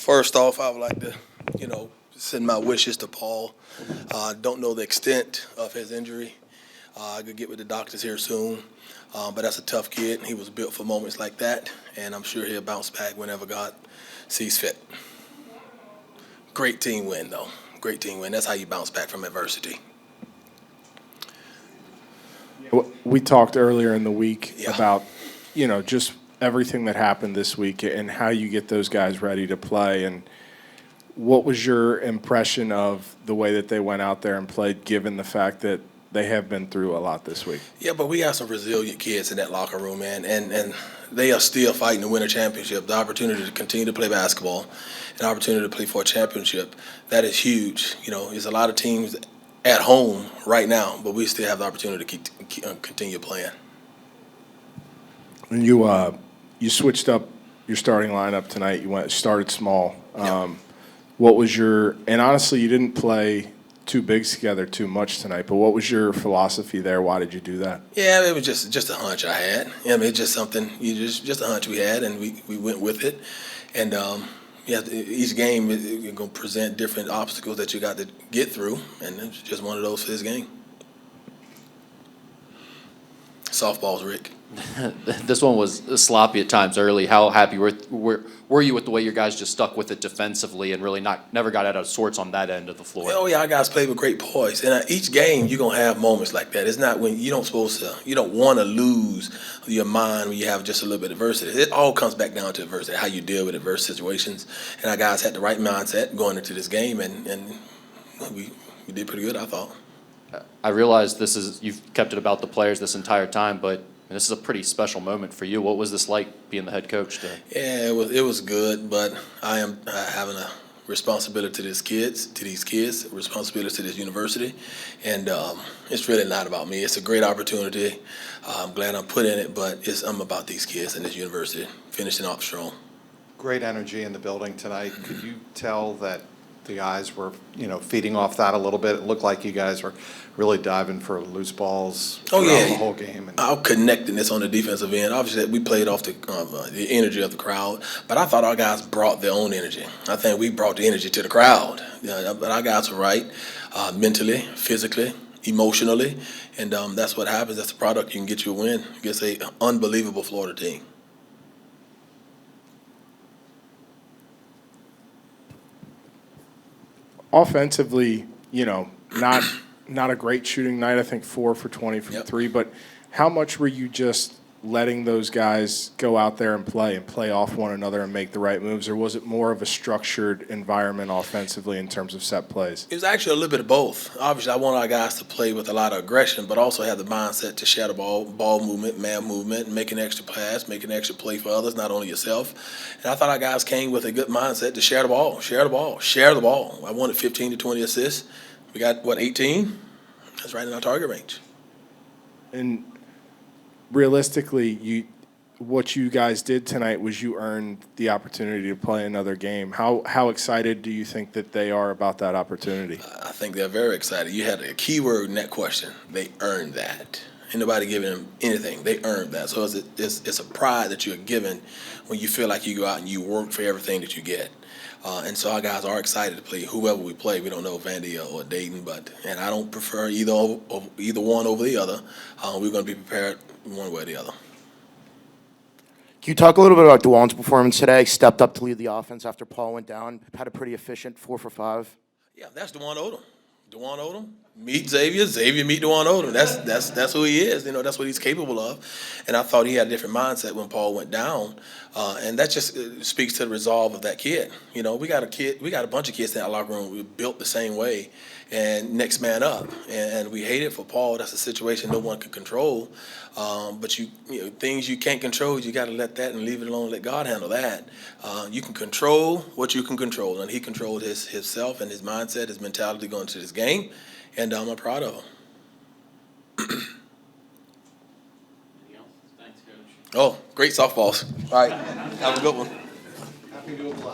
First off, I would like to, send my wishes to Paul. Don't know the extent of his injury. I could get with the doctors here soon, but that's a tough kid. He was built for moments like that, and I'm sure he'll bounce back whenever God sees fit. Great team win, though. Great team win. That's how you bounce back from adversity. We talked earlier in the week Yeah. about, just everything that happened this week and how you get those guys ready to play. And what was your impression of the way that they went out there and played, given the fact that they have been through a lot this week? Yeah, but we got some resilient kids in that locker room, man, and they are still fighting to win a championship. The opportunity to continue to play basketball, an opportunity to play for a championship, that is huge. There's a lot of teams at home right now, but we still have the opportunity to continue playing. And you switched up your starting lineup tonight. You started small. Yeah. What was and honestly, you didn't play two bigs together too much tonight, but what was your philosophy there? Why did you do that? Yeah, it was just a hunch I had. It's just something, just a hunch we had, and we went with it. And each game you're going to present different obstacles that you got to get through, and it's just one of those for this game. Softballs, Rick. This one was sloppy at times early. How happy were you with the way your guys just stuck with it defensively and really never got out of sorts on that end of the floor? Oh yeah, our guys play with great poise, and each game you're gonna have moments like that. It's not when you don't want to lose your mind when you have just a little bit of adversity. It all comes back down to adversity, how you deal with adverse situations. And our guys had the right mindset going into this game, and we did pretty good, I thought. I realize you've kept it about the players this entire time, but this is a pretty special moment for you. What was this like being the head coach today? Yeah, it was good, but I am having a responsibility to these kids, a responsibility to this university, and it's really not about me. It's a great opportunity. I'm glad I'm put in it, but I'm about these kids and this university, finishing off strong. Great energy in the building tonight. Could you tell that the guys were, feeding off that a little bit? It looked like you guys were really diving for loose balls throughout the whole game. Our connectedness on the defensive end, obviously we played off the energy of the crowd, but I thought our guys brought their own energy. I think we brought the energy to the crowd. But our guys were right, mentally, physically, emotionally, and that's what happens. That's the product. You can get you a win against an unbelievable Florida team. Offensively, not a great shooting night. I think 4 for 20 from three. But how much were you just letting those guys go out there and play off one another and make the right moves, or was it more of a structured environment offensively in terms of set plays? It was actually a little bit of both. Obviously, I want our guys to play with a lot of aggression, but also have the mindset to share the ball movement, man movement, make an extra pass, make an extra play for others, not only yourself. And I thought our guys came with a good mindset to share the ball. I wanted 15 to 20 assists. We got, 18? That's right in our target range. And realistically, what you guys did tonight was you earned the opportunity to play another game. How excited do you think that they are about that opportunity? I think they're very excited. You had a key word in that question. They earned that. Ain't nobody giving them anything. They earned that. So it's a pride that you're given when you feel like you go out and you work for everything that you get. And so our guys are excited to play whoever we play. We don't know Vandy or Dayton, and I don't prefer either one over the other. We're going to be prepared one way or the other. Can you talk a little bit about DeJuan's performance today? Stepped up to lead the offense after Paul went down. Had a pretty efficient 4 for 5. Yeah, that's DeJuan Odom. DeJuan Odom meet Xavier. Xavier meet DeJuan Odom. That's who he is. That's what he's capable of. And I thought he had a different mindset when Paul went down, and that just speaks to the resolve of that kid. We got a bunch of kids in that locker room. We built the same way, and next man up. And we hate it for Paul. That's a situation no one can control. But things you can't control, you got to let that and leave it alone. Let God handle that. You can control what you can control, and he controlled himself and his mindset, his mentality going into this game, and I'm proud of him. Anything else? Thanks, Coach. Oh, great softballs. All right, have a good one.